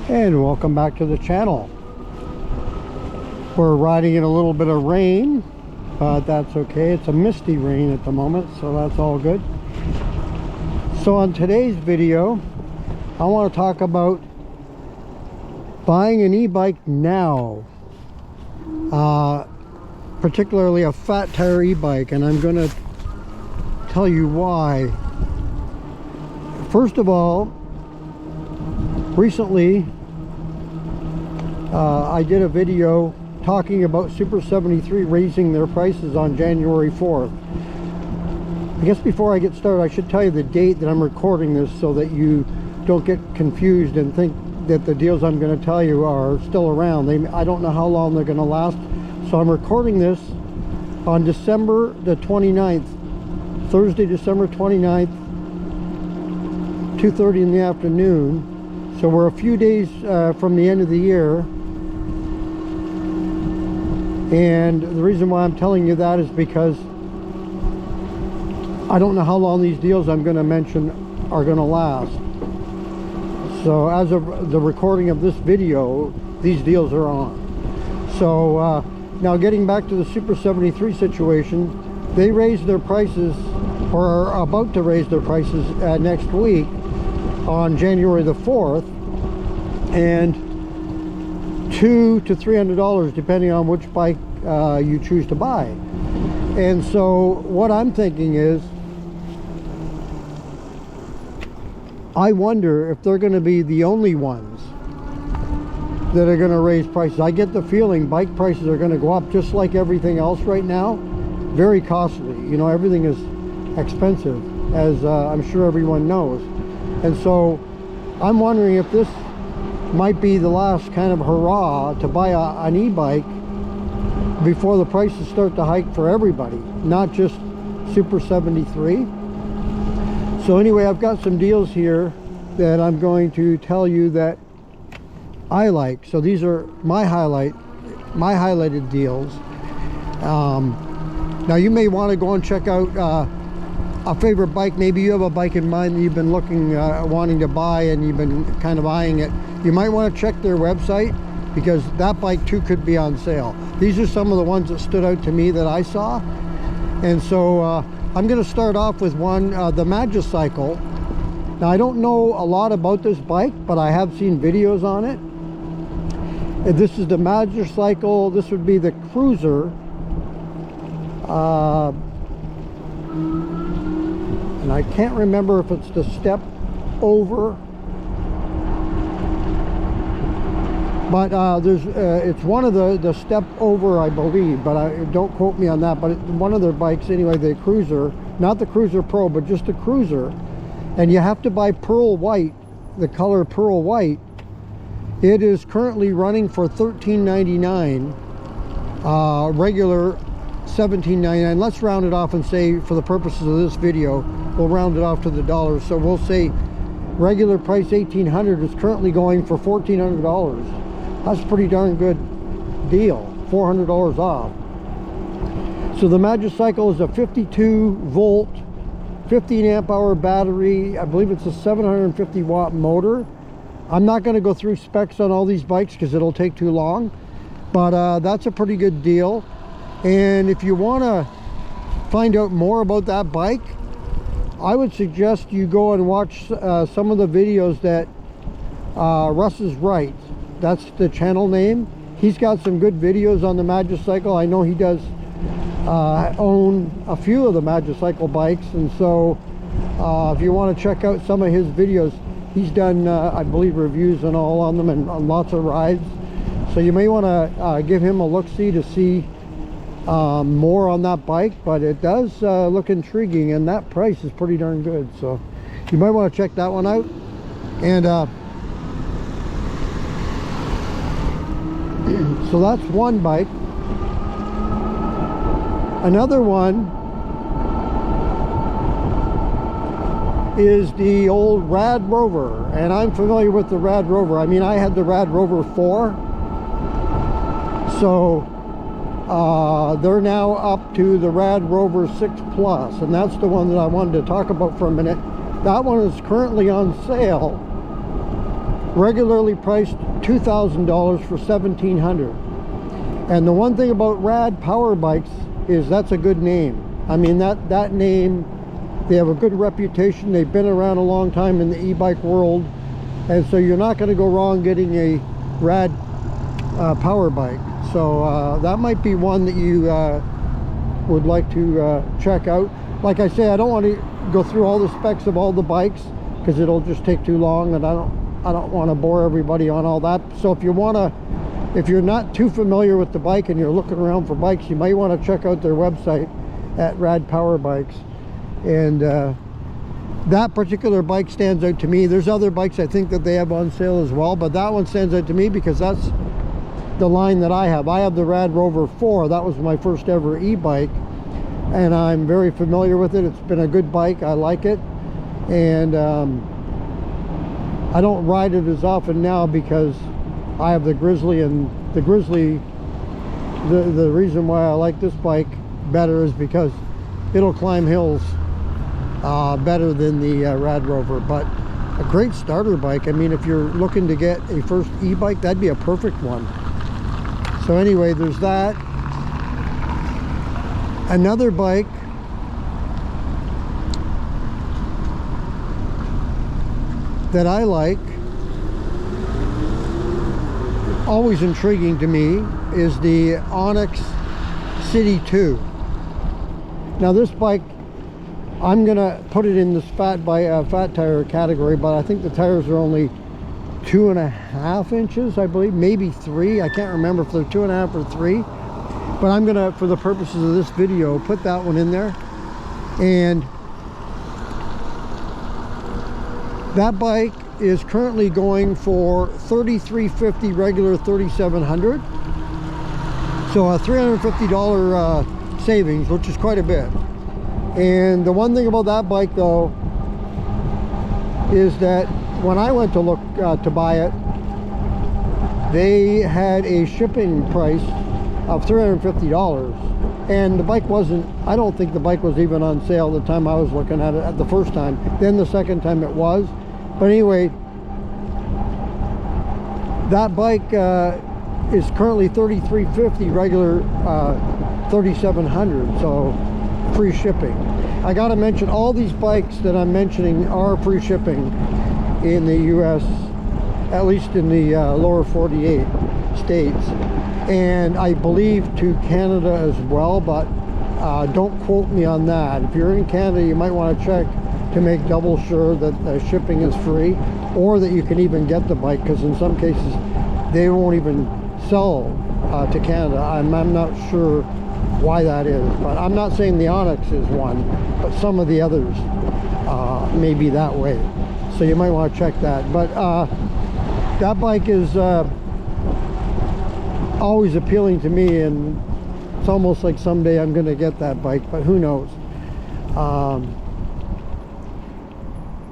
And welcome back to the channel. We're riding in a little bit of rain, but that's okay. It's a misty rain at the moment, so that's all good. So on today's video, I want to talk about buying an e-bike now, particularly a fat tire e-bike, and I'm going to tell you why. First of all, recently I did a video talking about Super 73 raising their prices on January 4th. I guess before I get started, I should tell you the date that I'm recording this so that you don't get confused and think that the deals I'm going to tell you are still around. I don't know how long they're going to last. So I'm recording this on December the 29th, Thursday, December 29th, 2:30 in the afternoon. So we're a few days from the end of the year. And the reason why I'm telling you that is because I don't know how long these deals I'm going to mention are going to last. So as of the recording of this video, these deals are on. So now getting back to the Super 73 situation, they raised their prices, or are about to raise their prices next week on January the 4th, and $200 to $300 depending on which bike you choose to buy. And so what I'm thinking is, I wonder if they're going to be the only ones that are going to raise prices. I get the feeling bike prices are going to go up just like everything else right now. Very costly. You know, everything is expensive, as I'm sure everyone knows. And so I'm wondering if this might be the last kind of hurrah to buy an e-bike before the prices start to hike for everybody, not just Super 73. So anyway, I've got some deals here that I'm going to tell you that I like. So these are my highlighted deals. Now you may want to go and check out a favorite bike. Maybe you have a bike in mind that you've been looking, wanting to buy, and you've been kind of eyeing it. You might want to check their website, because that bike too could be on sale. These are some of the ones that stood out to me that I saw. And so I'm going to start off with one, the Magicycle. Now I don't know a lot about this bike, but I have seen videos on it. And this is the Magicycle. This would be the Cruiser. And I can't remember if it's the step over, but it's one of the step over, I believe, but don't quote me on that. But it's one of their bikes anyway, the Cruiser, not the Cruiser Pro, but just the Cruiser. And you have to buy pearl white, the color pearl white. It is currently running for $13.99, regular $17.99. Let's round it off and say, for the purposes of this video, we'll round it off to the dollars. So we'll say regular price $1,800 is currently going for $1,400. That's a pretty darn good deal, $400 off. So the Magicycle is a 52 volt 15 amp hour battery. I believe it's a 750 watt motor. I'm not going to go through specs on all these bikes because it'll take too long, but that's a pretty good deal. And if you want to find out more about that bike, I would suggest you go and watch some of the videos that Russ is Right, that's the channel name. He's got some good videos on the Magicycle. I know he does own a few of the Magicycle bikes, and so if you want to check out some of his videos, he's done I believe reviews and all on them, and lots of rides. So you may want to give him a look-see to see more on that bike. But it does look intriguing, and that price is pretty darn good, so you might want to check that one out. And so that's one bike. Another one is the old Rad Rover, and I'm familiar with the Rad Rover. I mean, I had the Rad Rover 4, so they're now up to the Rad Rover 6 Plus, and that's the one that I wanted to talk about for a minute. That one is currently on sale regularly priced $2,000 for $1,700. And the one thing about Rad Power Bikes is that's a good name. I mean, that name, they have a good reputation. They've been around a long time in the e-bike world, and so you're not going to go wrong getting a Rad power bike. So that might be one that you would like to check out. Like I say, I don't want to go through all the specs of all the bikes because it'll just take too long, and I don't want to bore everybody on all that. So if you're not too familiar with the bike and you're looking around for bikes, you might want to check out their website at Rad Power Bikes. And that particular bike stands out to me. There's other bikes I think that they have on sale as well, but that one stands out to me because that's the line that I have. I have the Rad Rover 4. That was my first ever e-bike, and I'm very familiar with it. It's been a good bike. I like it, and I don't ride it as often now because I have the Grizzly, and the Grizzly, the reason why I like this bike better is because it'll climb hills better than the Rad Rover. But a great starter bike. I mean, if you're looking to get a first e-bike, that'd be a perfect one. So anyway, there's that. Another bike that I like, always intriguing to me, is the Onyx City 2. Now this bike, I'm gonna put it in this fat tire category, but I think the tires are only 2.5 inches, I believe, maybe 3. I can't remember if they're 2.5 or 3, but I'm gonna, for the purposes of this video, put that one in there. And that bike is currently going for $3,350 regular, $3,700. So a $350 savings, which is quite a bit. And the one thing about that bike though is that when I went to look to buy it, they had a shipping price of $350, and the bike wasn't, I don't think the bike was even on sale the time I was looking at it at the first time. Then the second time it was. But anyway, that bike is currently $3,350 regular, $3,700, so free shipping. I gotta mention, all these bikes that I'm mentioning are free shipping in the US, at least in the lower 48 states, and I believe to Canada as well, but don't quote me on that. If you're in Canada, you might want to check to make double sure that the shipping is free, or that you can even get the bike, because in some cases they won't even sell to Canada. I'm not sure why that is, but I'm not saying the Onyx is one, but some of the others may be that way, so you might want to check that. But that bike is always appealing to me, and it's almost like someday I'm going to get that bike, but who knows.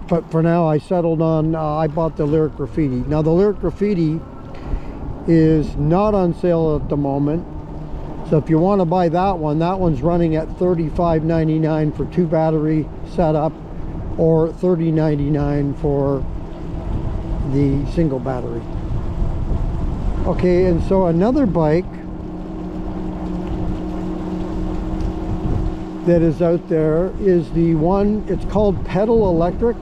But for now I settled on, I bought the Lyric Graffiti. Now the Lyric Graffiti is not on sale at the moment, so if you want to buy that one's running at $35.99 for 2 battery setup, or $30.99 for the single battery. Okay, and so another bike that is out there is the one, it's called Pedal Electric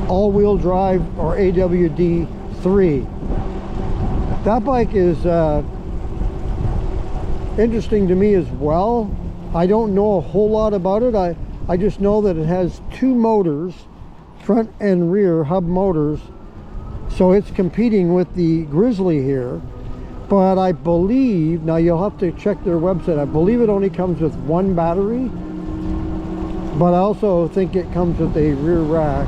all-wheel drive, or AWD 3. That bike is interesting to me as well. I don't know a whole lot about it. I just know that it has 2 motors, front and rear hub motors, so it's competing with the Grizzly here. But I believe, now you'll have to check their website, I believe it only comes with 1 battery, but I also think it comes with a rear rack.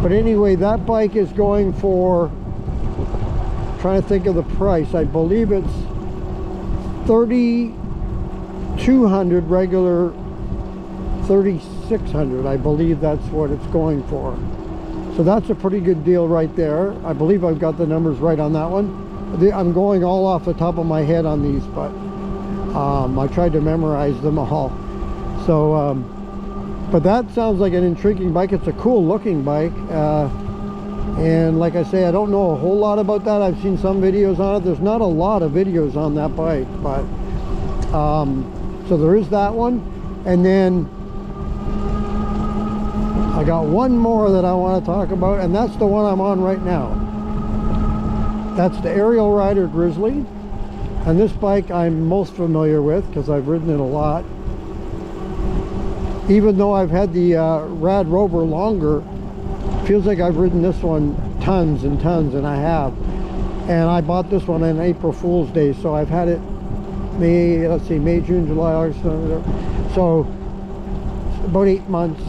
But anyway, that bike is going for, trying to think of the price, I believe it's $3,200 regular, $3,600. I believe that's what it's going for. So that's a pretty good deal right there. I believe I've got the numbers right on that one. I'm going all off the top of my head on these, but I tried to memorize them all. So but that sounds like an intriguing bike. It's a cool looking bike. And like I say, I don't know a whole lot about that. I've seen some videos on it. There's not a lot of videos on that bike, but so there is that one. And then I got one more that I want to talk about, and that's the one I'm on right now. That's the Aerial Rider Grizzly. And this bike I'm most familiar with because I've ridden it a lot. Even though I've had the Rad Rover longer, feels like I've ridden this one tons and tons, and I have. And I bought this one on April Fool's Day, so I've had it May, June, July, August, so about 8 months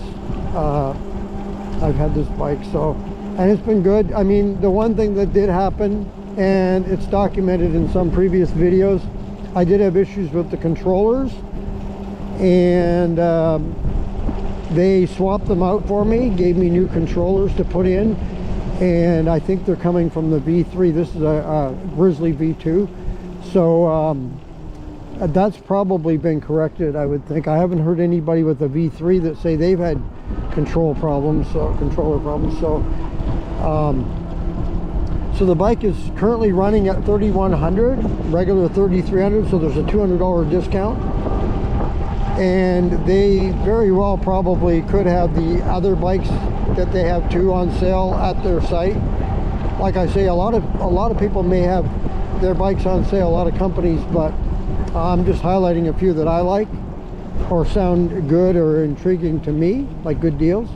I've had this bike. So, and it's been good. I mean, the one thing that did happen, and it's documented in some previous videos, I did have issues with the controllers, and they swapped them out for me, gave me new controllers to put in, and I think they're coming from the V3. This is a Grizzly V2, so that's probably been corrected, I would think. I haven't heard anybody with a V3 that say they've had controller problems. So so the bike is currently running at 3,100, regular 3,300, so there's a $200 discount. And they very well probably could have the other bikes that they have too on sale at their site. Like I say, a lot of people may have their bikes on sale, a lot of companies, but I'm just highlighting a few that I like or sound good or intriguing to me, like good deals.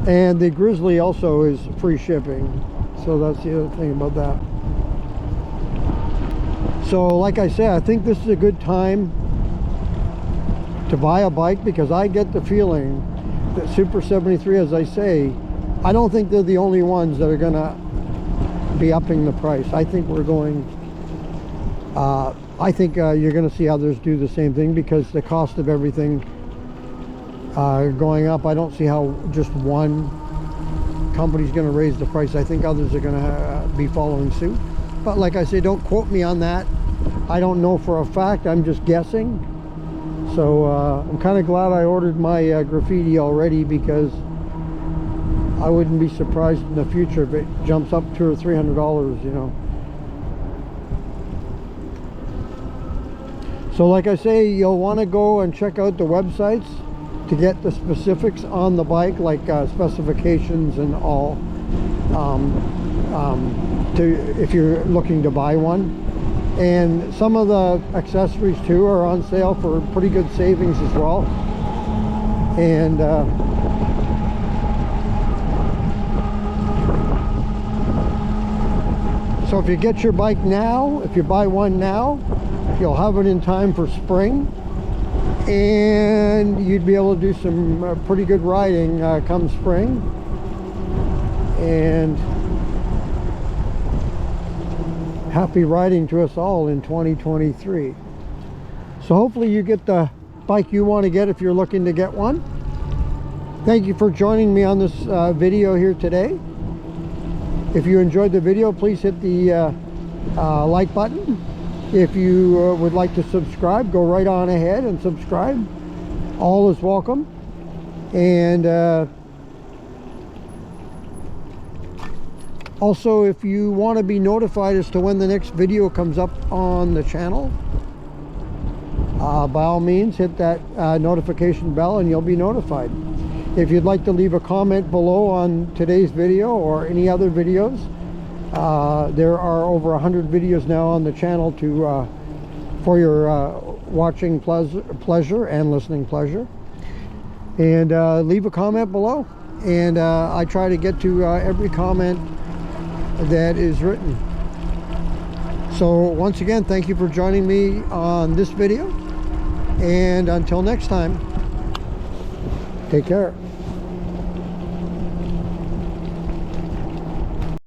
And the Grizzly also is free shipping, so that's the other thing about that. So like I say, I think this is a good time to buy a bike, because I get the feeling that Super 73, as I say, I don't think they're the only ones that are gonna be upping the price. I think we're going, I think you're gonna see others do the same thing, because the cost of everything going up. I don't see how just one company's gonna raise the price. I think others are gonna be following suit. But like I say, don't quote me on that. I don't know for a fact, I'm just guessing. So I'm kind of glad I ordered my graffiti already, because I wouldn't be surprised in the future if it jumps up $200 or $300, you know. So like I say, you'll want to go and check out the websites to get the specifics on the bike, like specifications and all, if you're looking to buy one. And some of the accessories too are on sale for pretty good savings as well. And so if you get your bike now, if you buy one now, you'll have it in time for spring, and you'd be able to do some pretty good riding come spring. And happy riding to us all in 2023. So hopefully you get the bike you want to get if you're looking to get one. Thank you for joining me on this video here today. If you enjoyed the video, please hit the like button. If you would like to subscribe, go right on ahead and subscribe. All is welcome. And also, if you want to be notified as to when the next video comes up on the channel, by all means hit that notification bell and you'll be notified. If you'd like to leave a comment below on today's video or any other videos, there are over 100 videos now on the channel to for your watching pleasure and listening pleasure. And leave a comment below, and I try to get to every comment that is written. So once again, thank you for joining me on this video, and until next time, take care.